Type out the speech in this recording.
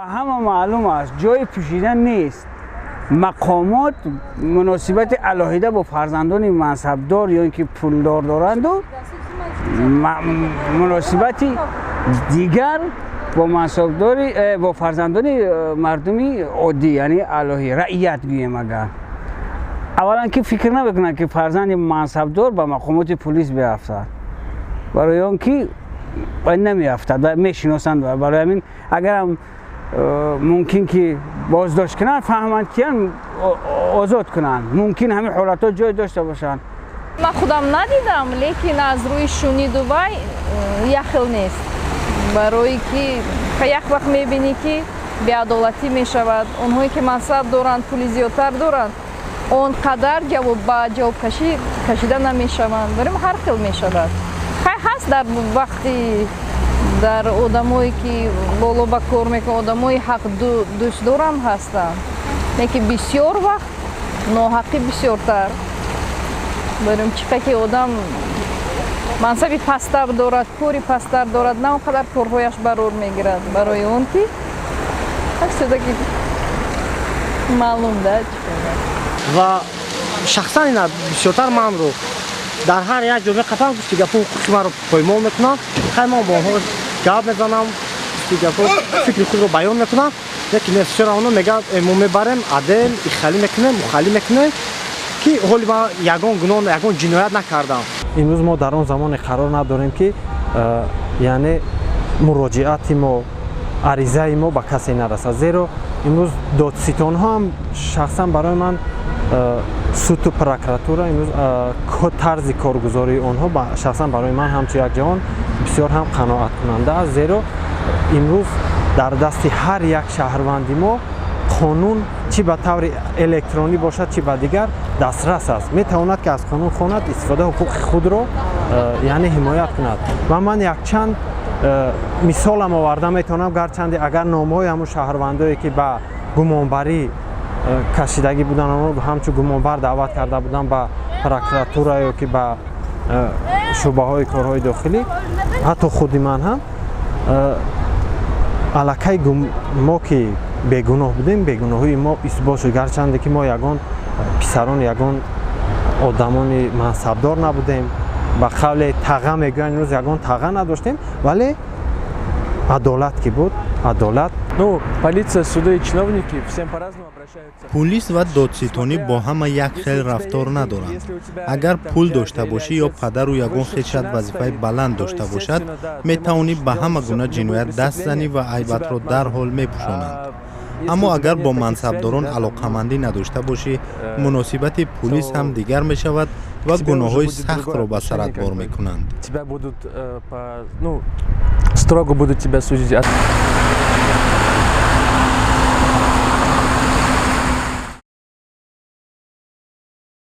همه معلوم است جای پوشیدن نیست. مقامات مناسبت علاهیده با فرزندان منصبدار یا اینکه پولدار دارند و مناسبتی دیگر با منصبداری با فرزندان مردمی عادی یعنی الهی رعیت گویم. اگر اولا که فکر نبکنن که فرزند منصبدار به مقامات پلیس بیفتد، برای آن که نمیافتد و میشناسند. برای همین اگر هم ممکن که بازداشت کنن فهمند که آزاد کنن، ممکن همین حالت ها جای داشته باشند. من خودم ندیدم لیکن از روی شنیدو یخل نیست، برای که یک وقت میبینی که بی‌عدالتی میشود. اونهایی که منصب دارند پول زیادتر دارند اونقدر جواب کشیده نمیشوند، برای هر خیل میشود. هست در وقتی در آدمایی که بالا با کار میکنن آدمای حق دوست دارن هستند، لیکن بسیار وقت ناحقی بسیارتر. بریم چقدر که آدم منصبی پستر دارد، کاری پستر دارد، نه اونقدر کارهایش برور میگیرد. برای اون که هست که معلوم داد و شخصا اینا بسیارتر من رو در هر یک جمعه قطعا گفتی گپو شما رو پایمال میکنم، خیلی من با اونها جواب میزنم، فکر خود رو بیان میکنم. یکی نفسشون اونو میگه ما میبریم عدل خالی میکنه مخالی میکنه که حالی ما یگان گناه یگان جنایت نکردم. امروز ما در اون زمان قرار نداریم که یعنی مراجعت ما عریضه ما به کسی نرسد، زیرا امروز دادستان ها هم شخصا برای من سوت و پروکراتورا امروز طرز کارگزاری آنها شخصا برای من همچون یک جوان بسیار هم قناعت کننده است، زیرا امروز در دست هر یک شهروندی ما قانون چی به طور الکترونی باشد چی به دیگر دسترس است، میتواند که از قانون خواند استفاده حقوق خود را یعنی حمایت کند. و من یک چند مثالم آورده میتونم، گرچند اگر نامهای همون شهروندایی که به گمانبری کشیدگی بودن اونو همچون گمانبر دعوت کرده بودن به پروکراتورا یا که به شعبه های کارهای داخلی، حتی خودی من هم علاقه ما که بیگناه بودیم بیگناهی ما اثبات شد، گرچند که ما یگان پسران یگان آدمان منصبدار نبودیم، به قول تقه میگن امروز یگان تقه نداشتیم، ولی عدالت که بود عدالت. Ну, полиция, суды и чиновники всем по-разному обращаются. پلیس و دادستانی با همه یک خیل رفتار ندارند. اگر پول داشته باشی یا پدر و یگان خیشت وظیفه بلند داشته باشد، میتوانی به همه گونه جنایت دست زنی و عیبت را در حال میپوشانند. اما اگر با منصبداران علاقمندی نداشته باشی، مناسبت پلیس هم دیگر می شود و گناه‌های سخت را به سرت بار میکنند. Тебя будут, ну, строго будут тебя судить.